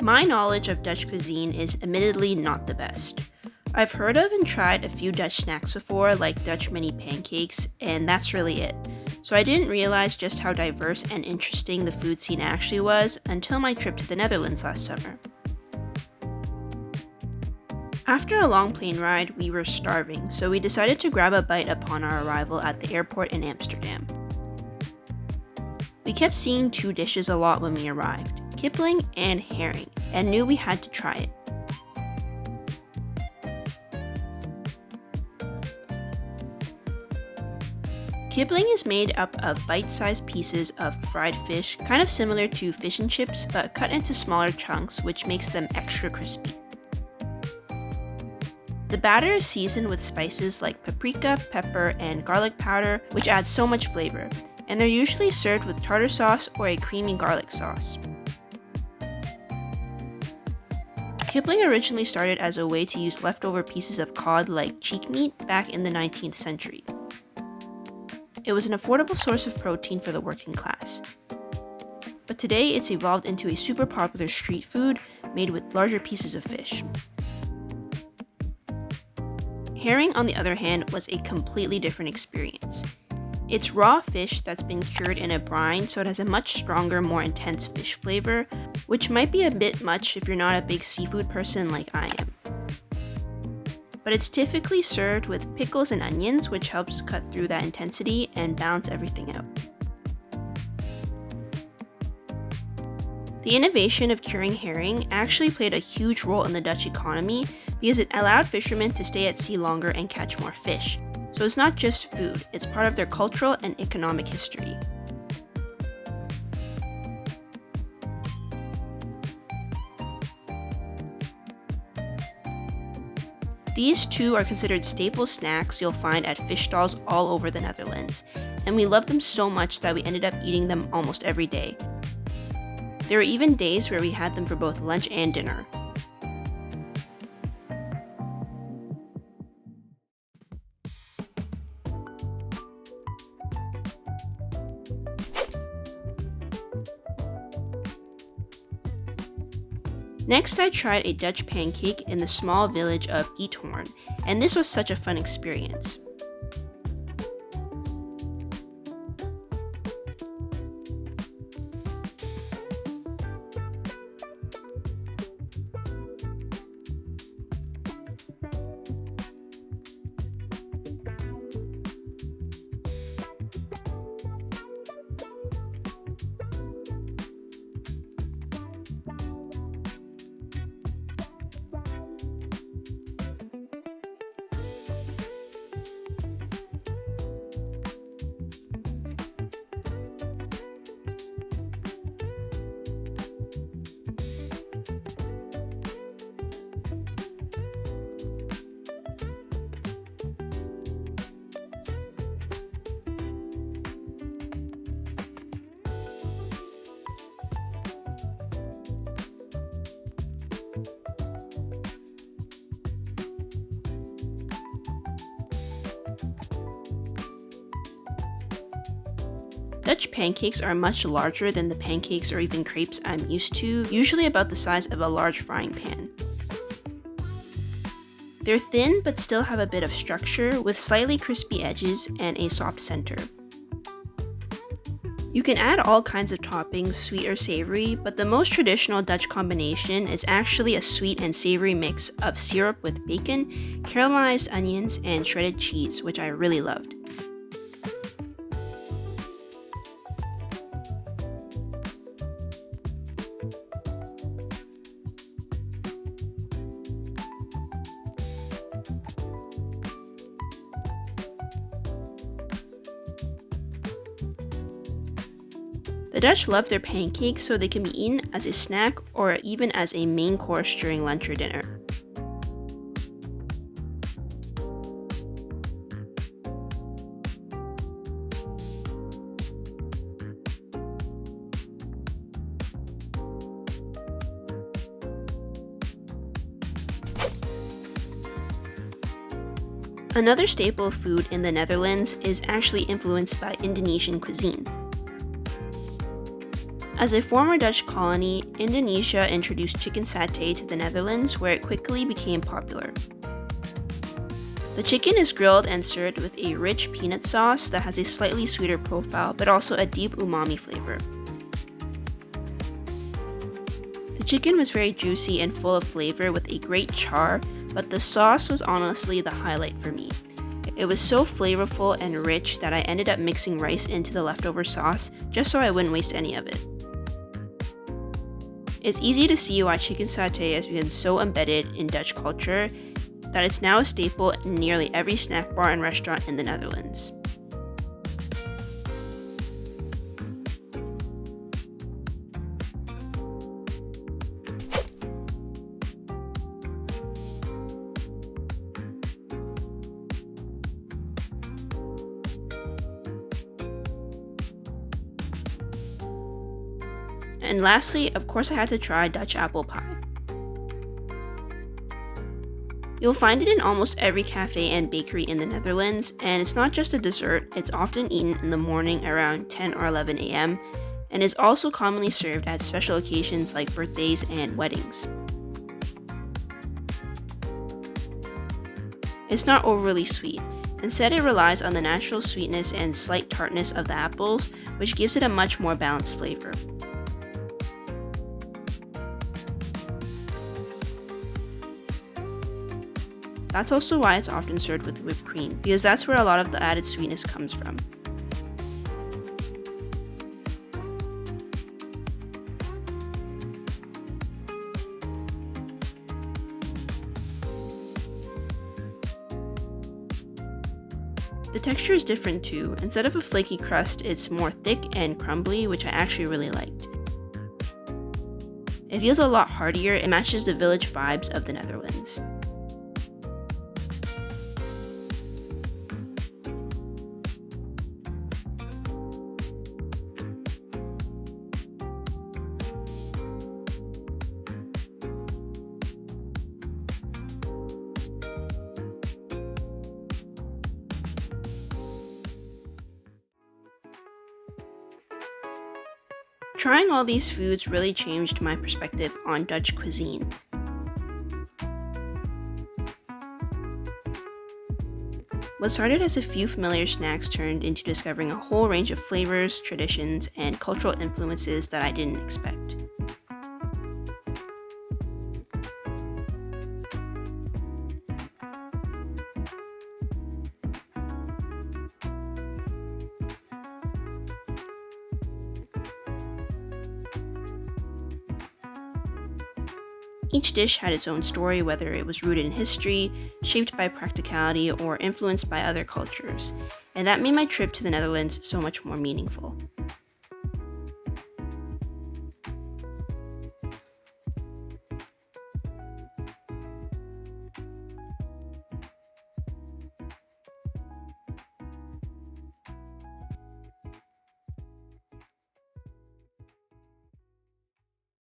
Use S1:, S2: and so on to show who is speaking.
S1: My knowledge of Dutch cuisine is admittedly not the best. I've heard of and tried a few Dutch snacks before, like Dutch mini pancakes, and that's really it. So I didn't realize just how diverse and interesting the food scene actually was until my trip to the Netherlands last summer. After a long plane ride, we were starving, so we decided to grab a bite upon our arrival at the airport in Amsterdam. We kept seeing two dishes a lot when we arrived, kipling and herring, and knew we had to try it. Kipling is made up of bite-sized pieces of fried fish, kind of similar to fish and chips, but cut into smaller chunks, which makes them extra crispy. The batter is seasoned with spices like paprika, pepper, and garlic powder, which adds so much flavor, and they're usually served with tartar sauce or a creamy garlic sauce. Kipling originally started as a way to use leftover pieces of cod like cheek meat back in the 19th century. It was an affordable source of protein for the working class. But today it's evolved into a super popular street food made with larger pieces of fish. Herring, on the other hand, was a completely different experience. It's raw fish that's been cured in a brine, so it has a much stronger, more intense fish flavor, which might be a bit much if you're not a big seafood person like I am. But it's typically served with pickles and onions, which helps cut through that intensity and balance everything out. The innovation of curing herring actually played a huge role in the Dutch economy because it allowed fishermen to stay at sea longer and catch more fish. So it's not just food, it's part of their cultural and economic history. These two are considered staple snacks you'll find at fish stalls all over the Netherlands, and we love them so much that we ended up eating them almost every day. There were even days where we had them for both lunch and dinner. Next, I tried a Dutch pancake in the small village of Giethoorn, and this was such a fun experience. Dutch pancakes are much larger than the pancakes or even crepes I'm used to, usually about the size of a large frying pan. They're thin but still have a bit of structure with slightly crispy edges and a soft center. You can add all kinds of toppings, sweet or savory, but the most traditional Dutch combination is actually a sweet and savory mix of syrup with bacon, caramelized onions, and shredded cheese, which I really loved. The Dutch love their pancakes, so they can be eaten as a snack or even as a main course during lunch or dinner. Another staple food in the Netherlands is actually influenced by Indonesian cuisine. As a former Dutch colony, Indonesia introduced chicken satay to the Netherlands, where it quickly became popular. The chicken is grilled and served with a rich peanut sauce that has a slightly sweeter profile, but also a deep umami flavor. The chicken was very juicy and full of flavor with a great char, but the sauce was honestly the highlight for me. It was so flavorful and rich that I ended up mixing rice into the leftover sauce just so I wouldn't waste any of it. It's easy to see why chicken satay has become so embedded in Dutch culture that it's now a staple in nearly every snack bar and restaurant in the Netherlands. And lastly, of course I had to try Dutch apple pie. You'll find it in almost every cafe and bakery in the Netherlands, and it's not just a dessert, it's often eaten in the morning around 10 or 11 a.m., and is also commonly served at special occasions like birthdays and weddings. It's not overly sweet. Instead, it relies on the natural sweetness and slight tartness of the apples, which gives it a much more balanced flavor. That's also why it's often served with whipped cream, because that's where a lot of the added sweetness comes from. The texture is different too. Instead of a flaky crust, it's more thick and crumbly, which I actually really liked. It feels a lot heartier and matches the village vibes of the Netherlands. Trying all these foods really changed my perspective on Dutch cuisine. What started as a few familiar snacks turned into discovering a whole range of flavors, traditions, and cultural influences that I didn't expect. Each dish had its own story, whether it was rooted in history, shaped by practicality, or influenced by other cultures, and that made my trip to the Netherlands so much more meaningful.